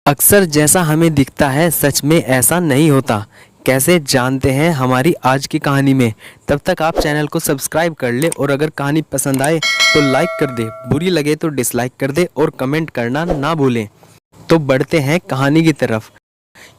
अक्सर जैसा हमें दिखता है सच में ऐसा नहीं होता। कैसे जानते हैं हमारी आज की कहानी में। तब तक आप चैनल को सब्सक्राइब कर ले और अगर कहानी पसंद आए तो लाइक कर दे, बुरी लगे तो डिसलाइक कर दे और कमेंट करना ना भूलें। तो बढ़ते हैं कहानी की तरफ।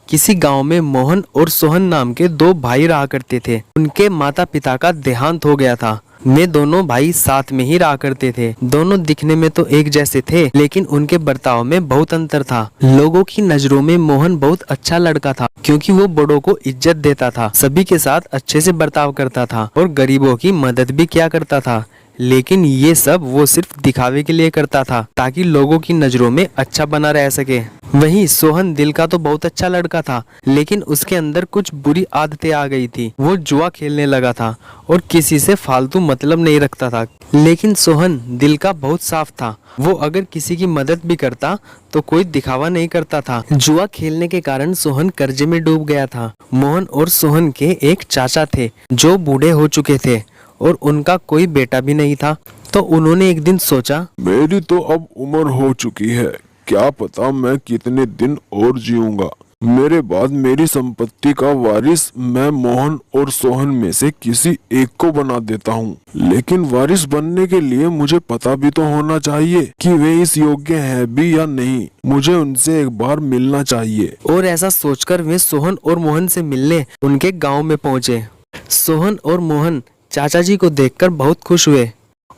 किसी गांव में मोहन और सोहन नाम के दो भाई रहा करते थे। उनके माता पिता का देहांत हो गया था। वे दोनों भाई साथ में ही रहा करते थे। दोनों दिखने में तो एक जैसे थे, लेकिन उनके बर्ताव में बहुत अंतर था। लोगों की नजरों में मोहन बहुत अच्छा लड़का था, क्योंकि वो बड़ों को इज्जत देता था, सभी के साथ अच्छे से बर्ताव करता था और गरीबों की मदद भी किया करता था। लेकिन ये सब वो सिर्फ दिखावे के लिए करता था, ताकि लोगों की नजरों में अच्छा बना रह सके। वहीं सोहन दिल का तो बहुत अच्छा लड़का था, लेकिन उसके अंदर कुछ बुरी आदतें आ गई थी। वो जुआ खेलने लगा था और किसी से फालतू मतलब नहीं रखता था। लेकिन सोहन दिल का बहुत साफ था। वो अगर किसी की मदद भी करता तो कोई दिखावा नहीं करता था। जुआ खेलने के कारण सोहन कर्जे में डूब गया था। मोहन और सोहन के एक चाचा थे जो बूढ़े हो चुके थे और उनका कोई बेटा भी नहीं था। तो उन्होंने एक दिन सोचा, मेरी तो अब उम्र हो चुकी है, क्या पता मैं कितने दिन और जीऊंगा। मेरे बाद मेरी संपत्ति का वारिस मैं मोहन और सोहन में से किसी एक को बना देता हूँ। लेकिन वारिस बनने के लिए मुझे पता भी तो होना चाहिए कि वे इस योग्य हैं भी या नहीं। मुझे उनसे एक बार मिलना चाहिए। और ऐसा सोचकर वे सोहन और मोहन से मिलने उनके गांव में पहुंचे। सोहन और मोहन चाचा जी को देखकर बहुत खुश हुए।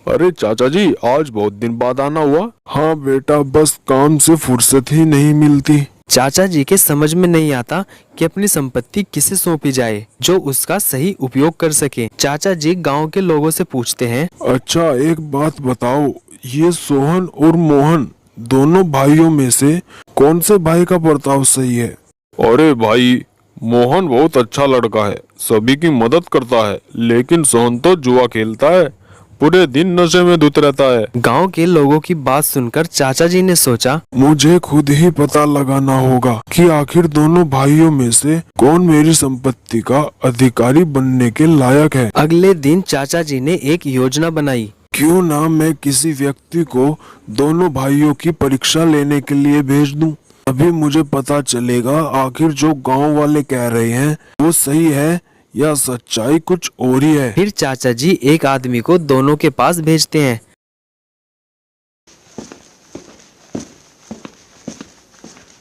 अरे चाचा जी, आज बहुत दिन बाद आना हुआ। हाँ बेटा, बस काम से फुर्सत ही नहीं मिलती। चाचा जी के समझ में नहीं आता कि अपनी संपत्ति किसे सौंपी जाए जो उसका सही उपयोग कर सके। चाचा जी गांव के लोगों से पूछते हैं, अच्छा एक बात बताओ, ये सोहन और मोहन दोनों भाइयों में से कौन से भाई का बर्ताव सही है? अरे भाई, मोहन बहुत अच्छा लड़का है, सभी की मदद करता है, लेकिन सोहन तो जुआ खेलता है, पूरे दिन नशे में धुत रहता है। गांव के लोगों की बात सुनकर चाचा जी ने सोचा, मुझे खुद ही पता लगाना होगा कि आखिर दोनों भाइयों में से कौन मेरी संपत्ति का अधिकारी बनने के लायक है। अगले दिन चाचा जी ने एक योजना बनाई। क्यों ना मैं किसी व्यक्ति को दोनों भाइयों की परीक्षा लेने के लिए भेज दूं। अभी मुझे पता चलेगा आखिर जो गांव वाले कह रहे हैं वो सही है या सच्चाई कुछ और ही है। फिर चाचा जी एक आदमी को दोनों के पास भेजते हैं।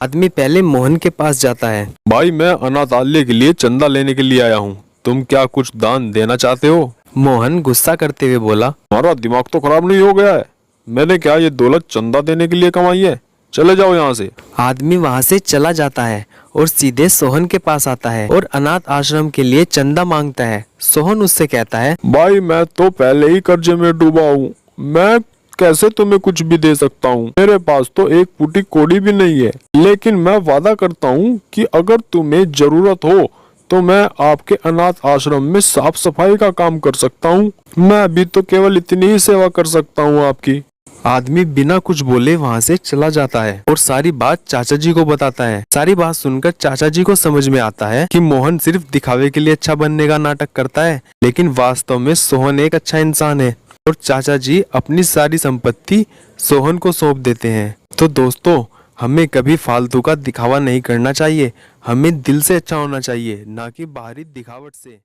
आदमी पहले मोहन के पास जाता है। भाई, मैं अनाथालय के लिए चंदा लेने के लिए आया हूँ, तुम क्या कुछ दान देना चाहते हो? मोहन गुस्सा करते हुए बोला, हमारा दिमाग तो खराब नहीं हो गया है? मैंने क्या ये दौलत चंदा देने के लिए कमाई है? चले जाओ यहाँ से। आदमी वहाँ से चला जाता है और सीधे सोहन के पास आता है और अनाथ आश्रम के लिए चंदा मांगता है। सोहन उससे कहता है, भाई मैं तो पहले ही कर्जे में डूबा हूँ, मैं कैसे तुम्हें कुछ भी दे सकता हूँ? मेरे पास तो एक फूटी कौड़ी भी नहीं है, लेकिन मैं वादा करता हूँ कि अगर तुम्हें जरूरत हो तो मैं आपके अनाथ आश्रम में साफ सफाई का काम कर सकता हूँ। मैं अभी तो केवल इतनी ही सेवा कर सकता हूँ आपकी। आदमी बिना कुछ बोले वहाँ से चला जाता है और सारी बात चाचा जी को बताता है। सारी बात सुनकर चाचा जी को समझ में आता है कि मोहन सिर्फ दिखावे के लिए अच्छा बनने का नाटक करता है, लेकिन वास्तव में सोहन एक अच्छा इंसान है। और चाचा जी अपनी सारी संपत्ति सोहन को सौंप देते हैं। तो दोस्तों, हमें कभी फालतू का दिखावा नहीं करना चाहिए। हमें दिल से अच्छा होना चाहिए, ना कि बाहरी दिखावट से।